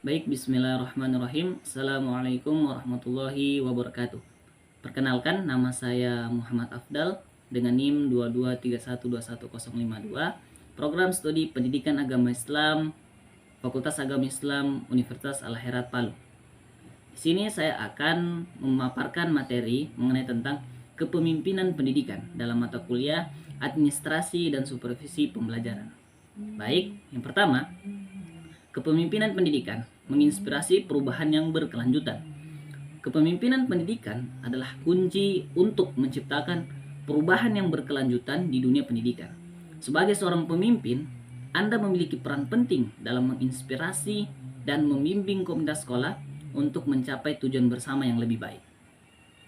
Baik, bismillahirrahmanirrahim. Assalamualaikum warahmatullahi wabarakatuh. Perkenalkan, nama saya Muhammad Afdal dengan NIM 2231211052, Program Studi Pendidikan Agama Islam, Fakultas Agama Islam, Universitas Al-Herat Palu. Di sini saya akan memaparkan materi mengenai tentang kepemimpinan pendidikan dalam mata kuliah Administrasi dan Supervisi Pembelajaran. Baik, yang pertama, kepemimpinan pendidikan menginspirasi perubahan yang berkelanjutan. Kepemimpinan pendidikan adalah kunci untuk menciptakan perubahan yang berkelanjutan di dunia pendidikan. Sebagai seorang pemimpin, Anda memiliki peran penting dalam menginspirasi dan membimbing komunitas sekolah untuk mencapai tujuan bersama yang lebih baik.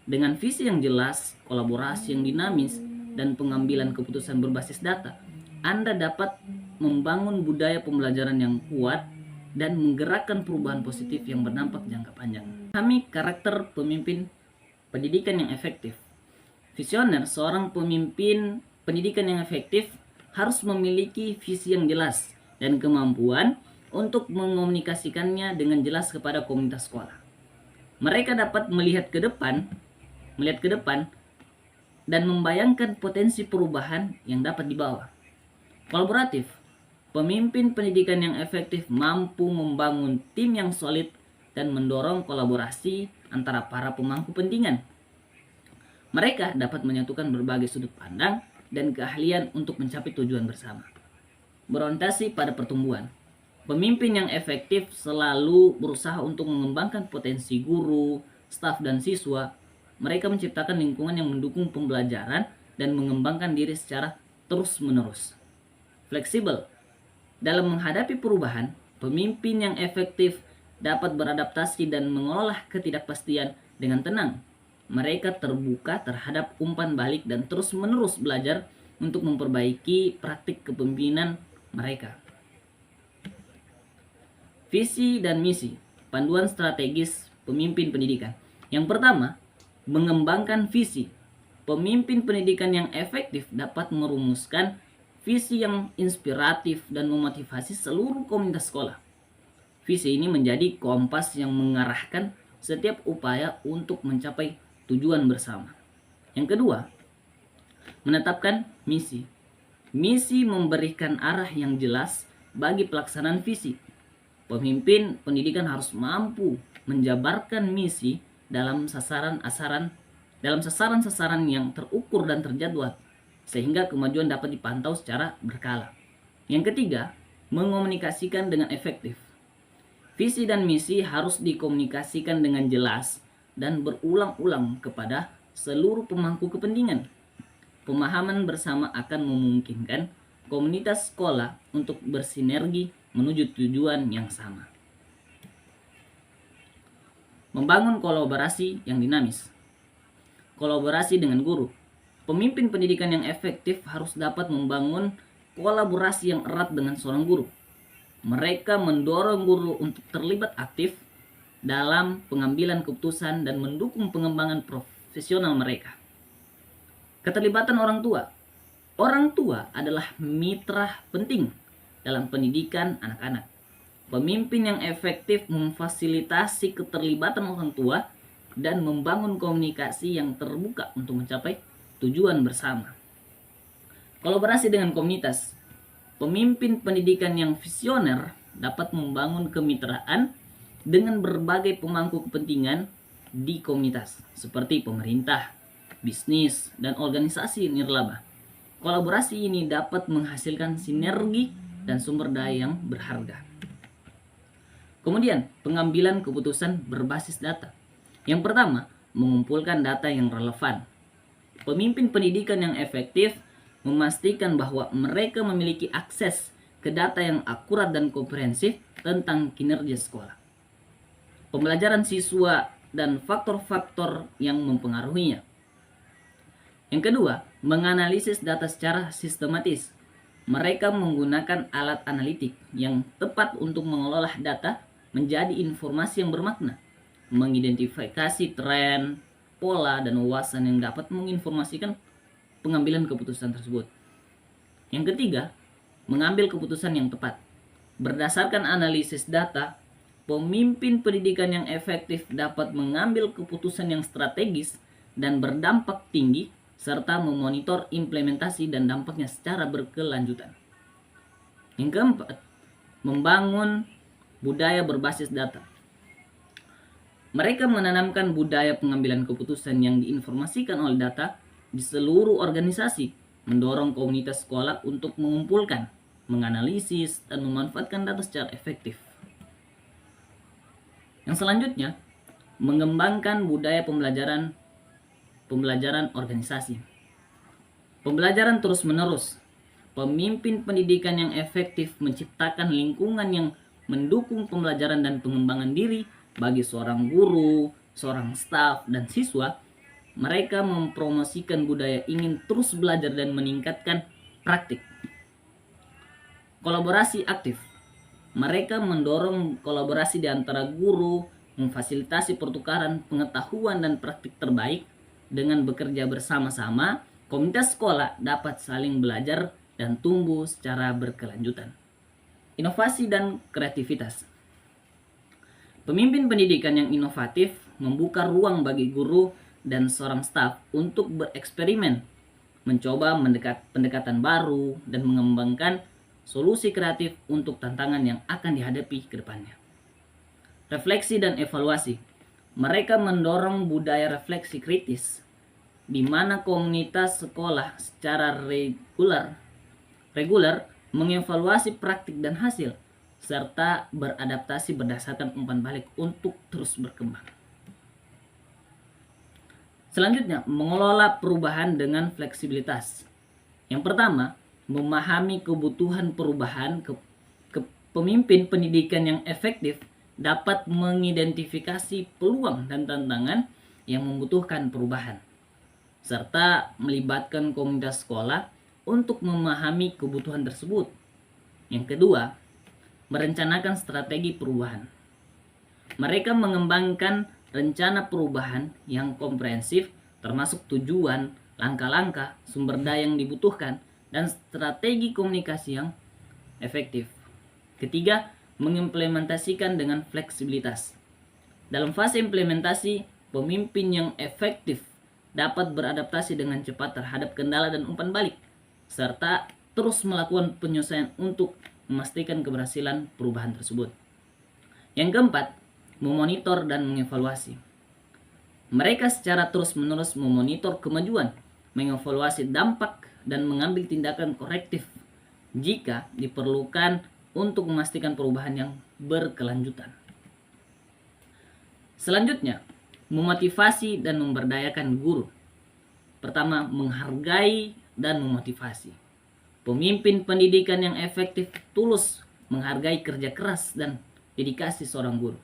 Dengan visi yang jelas, kolaborasi yang dinamis, dan pengambilan keputusan berbasis data, Anda dapat membangun budaya pembelajaran yang kuat dan menggerakkan perubahan positif yang berdampak jangka panjang. Kami karakter pemimpin pendidikan yang efektif. Visioner, seorang pemimpin pendidikan yang efektif harus memiliki visi yang jelas dan kemampuan untuk mengomunikasikannya dengan jelas kepada komunitas sekolah. Mereka dapat melihat ke depan dan membayangkan potensi perubahan yang dapat dibawa. Kolaboratif, pemimpin pendidikan yang efektif mampu membangun tim yang solid dan mendorong kolaborasi antara para pemangku kepentingan. Mereka dapat menyatukan berbagai sudut pandang dan keahlian untuk mencapai tujuan bersama. Berorientasi pada pertumbuhan. Pemimpin yang efektif selalu berusaha untuk mengembangkan potensi guru, staf, dan siswa. Mereka menciptakan lingkungan yang mendukung pembelajaran dan mengembangkan diri secara terus-menerus. Fleksibel. Dalam menghadapi perubahan, pemimpin yang efektif dapat beradaptasi dan mengolah ketidakpastian dengan tenang. Mereka terbuka terhadap umpan balik dan terus-menerus belajar untuk memperbaiki praktik kepemimpinan mereka. Visi dan misi, panduan strategis pemimpin pendidikan. Yang pertama, mengembangkan visi. Pemimpin pendidikan yang efektif dapat merumuskan visi yang inspiratif dan memotivasi seluruh komunitas sekolah. Visi ini menjadi kompas yang mengarahkan setiap upaya untuk mencapai tujuan bersama. Yang kedua, menetapkan misi. Misi memberikan arah yang jelas bagi pelaksanaan visi. Pemimpin pendidikan harus mampu menjabarkan misi dalam sasaran-sasaran yang terukur dan terjadwal, sehingga kemajuan dapat dipantau secara berkala. Yang ketiga, mengomunikasikan dengan efektif. Visi dan misi harus dikomunikasikan dengan jelas dan berulang-ulang kepada seluruh pemangku kepentingan. Pemahaman bersama akan memungkinkan komunitas sekolah untuk bersinergi menuju tujuan yang sama. Membangun kolaborasi yang dinamis. Kolaborasi dengan guru. Pemimpin pendidikan yang efektif harus dapat membangun kolaborasi yang erat dengan seorang guru. Mereka mendorong guru untuk terlibat aktif dalam pengambilan keputusan dan mendukung pengembangan profesional mereka. Keterlibatan orang tua. Orang tua adalah mitra penting dalam pendidikan anak-anak. Pemimpin yang efektif memfasilitasi keterlibatan orang tua dan membangun komunikasi yang terbuka untuk mencapai tujuan bersama. Kolaborasi dengan komunitas. Pemimpin pendidikan yang visioner dapat membangun kemitraan dengan berbagai pemangku kepentingan di komunitas, seperti pemerintah, bisnis, dan organisasi nirlaba. Kolaborasi ini dapat menghasilkan sinergi dan sumber daya yang berharga. Kemudian, pengambilan keputusan berbasis data. Yang pertama, mengumpulkan data yang relevan. Pemimpin pendidikan yang efektif memastikan bahwa mereka memiliki akses ke data yang akurat dan komprehensif tentang kinerja sekolah, pembelajaran siswa, dan faktor-faktor yang mempengaruhinya. Yang kedua, menganalisis data secara sistematis. Mereka menggunakan alat analitik yang tepat untuk mengolah data menjadi informasi yang bermakna, mengidentifikasi tren, pola, dan wawasan yang dapat menginformasikan pengambilan keputusan tersebut. Yang ketiga, mengambil keputusan yang tepat. Berdasarkan analisis data, pemimpin pendidikan yang efektif dapat mengambil keputusan yang strategis dan berdampak tinggi serta memonitor implementasi dan dampaknya secara berkelanjutan. Yang keempat, membangun budaya berbasis data. Mereka menanamkan budaya pengambilan keputusan yang diinformasikan oleh data di seluruh organisasi, mendorong komunitas sekolah untuk mengumpulkan, menganalisis, dan memanfaatkan data secara efektif. Yang selanjutnya, mengembangkan budaya pembelajaran organisasi. Pembelajaran terus-menerus. Pemimpin pendidikan yang efektif menciptakan lingkungan yang mendukung pembelajaran dan pengembangan diri bagi seorang guru, seorang staf, dan siswa. Mereka mempromosikan budaya ingin terus belajar dan meningkatkan praktik. Kolaborasi aktif. Mereka mendorong kolaborasi di antara guru, memfasilitasi pertukaran pengetahuan dan praktik terbaik. Dengan bekerja bersama-sama, komunitas sekolah dapat saling belajar dan tumbuh secara berkelanjutan. Inovasi dan kreativitas. Pemimpin pendidikan yang inovatif membuka ruang bagi guru dan seorang staf untuk bereksperimen, mencoba pendekatan baru, dan mengembangkan solusi kreatif untuk tantangan yang akan dihadapi ke depannya. Refleksi dan evaluasi. Mereka mendorong budaya refleksi kritis, di mana komunitas sekolah secara reguler mengevaluasi praktik dan hasil, serta beradaptasi berdasarkan umpan balik untuk terus berkembang. Selanjutnya, mengelola perubahan dengan fleksibilitas. Yang pertama, memahami kebutuhan perubahan. Pemimpin pendidikan yang efektif dapat mengidentifikasi peluang dan tantangan yang membutuhkan perubahan, serta melibatkan komunitas sekolah untuk memahami kebutuhan tersebut. Yang kedua, merencanakan strategi perubahan. Mereka mengembangkan rencana perubahan yang komprehensif, termasuk tujuan, langkah-langkah, sumber daya yang dibutuhkan, dan strategi komunikasi yang efektif. Ketiga, mengimplementasikan dengan fleksibilitas. Dalam fase implementasi, pemimpin yang efektif dapat beradaptasi dengan cepat terhadap kendala dan umpan balik, serta terus melakukan penyesuaian untuk memastikan keberhasilan perubahan tersebut. Yang keempat, memonitor dan mengevaluasi. Mereka secara terus-menerus memonitor kemajuan, mengevaluasi dampak, dan mengambil tindakan korektif jika diperlukan untuk memastikan perubahan yang berkelanjutan. Selanjutnya, memotivasi dan memberdayakan guru. Pertama, menghargai dan memotivasi. Pemimpin pendidikan yang efektif tulus menghargai kerja keras dan dedikasi seorang guru.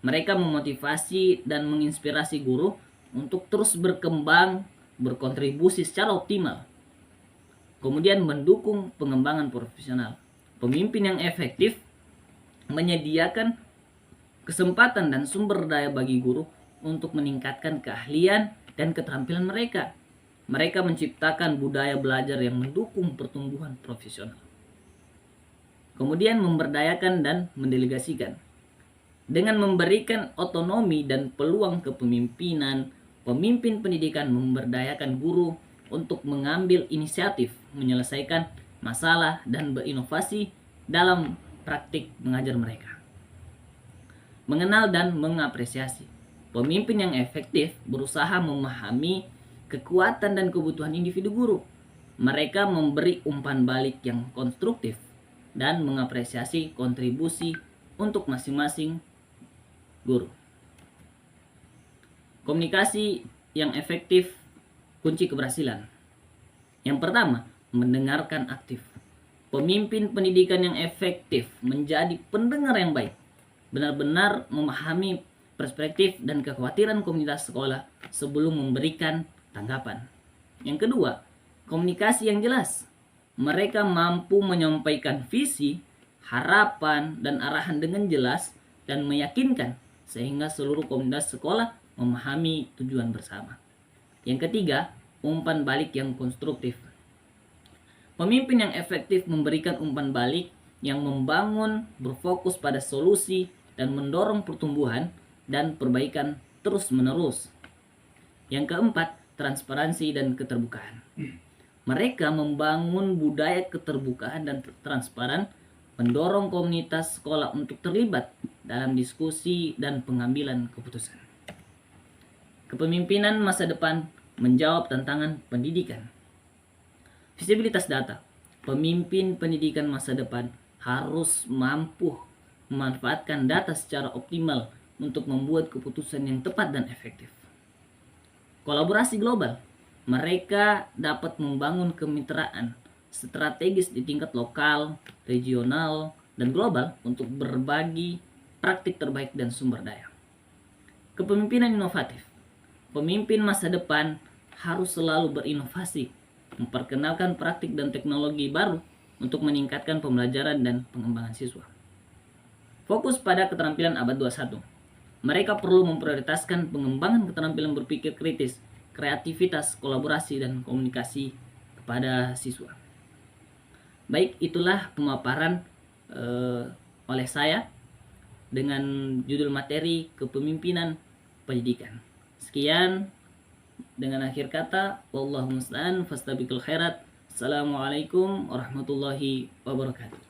Mereka memotivasi dan menginspirasi guru untuk terus berkembang, berkontribusi secara optimal. Kemudian mendukung pengembangan profesional. Pemimpin yang efektif menyediakan kesempatan dan sumber daya bagi guru untuk meningkatkan keahlian dan keterampilan mereka. Mereka menciptakan budaya belajar yang mendukung pertumbuhan profesional. Kemudian memberdayakan dan mendelegasikan. Dengan memberikan otonomi dan peluang kepemimpinan, pemimpin pendidikan memberdayakan guru untuk mengambil inisiatif, menyelesaikan masalah, dan berinovasi dalam praktik mengajar mereka. Mengenal dan mengapresiasi. Pemimpin yang efektif berusaha memahami kekuatan dan kebutuhan individu guru. Mereka memberi umpan balik yang konstruktif dan mengapresiasi kontribusi untuk masing-masing guru. Komunikasi yang efektif kunci keberhasilan. Yang pertama, mendengarkan aktif. Pemimpin pendidikan yang efektif menjadi pendengar yang baik, benar-benar memahami perspektif dan kekhawatiran komunitas sekolah sebelum memberikan tanggapan. Yang kedua, komunikasi yang jelas. Mereka mampu menyampaikan visi, harapan, dan arahan dengan jelas dan meyakinkan sehingga seluruh komunitas sekolah memahami tujuan bersama. Yang ketiga, umpan balik yang konstruktif. Pemimpin yang efektif memberikan umpan balik yang membangun, berfokus pada solusi, dan mendorong pertumbuhan dan perbaikan terus-menerus. Yang keempat, transparansi dan keterbukaan. Mereka membangun budaya keterbukaan dan transparan, mendorong komunitas sekolah untuk terlibat dalam diskusi dan pengambilan keputusan. Kepemimpinan masa depan menjawab tantangan pendidikan. Visibilitas data. Pemimpin pendidikan masa depan harus mampu memanfaatkan data secara optimal untuk membuat keputusan yang tepat dan efektif. Kolaborasi global. Mereka dapat membangun kemitraan strategis di tingkat lokal, regional, dan global untuk berbagi praktik terbaik dan sumber daya. Kepemimpinan inovatif. Pemimpin masa depan harus selalu berinovasi, memperkenalkan praktik dan teknologi baru untuk meningkatkan pembelajaran dan pengembangan siswa. Fokus pada keterampilan abad 21. Mereka perlu memprioritaskan pengembangan keterampilan berpikir kritis, kreativitas, kolaborasi, dan komunikasi kepada siswa. Baik, itulah pemaparan oleh saya dengan judul materi kepemimpinan pendidikan. Sekian, dengan akhir kata, wallahu musta'an fastabiqul khairat. Assalamualaikum warahmatullahi wabarakatuh.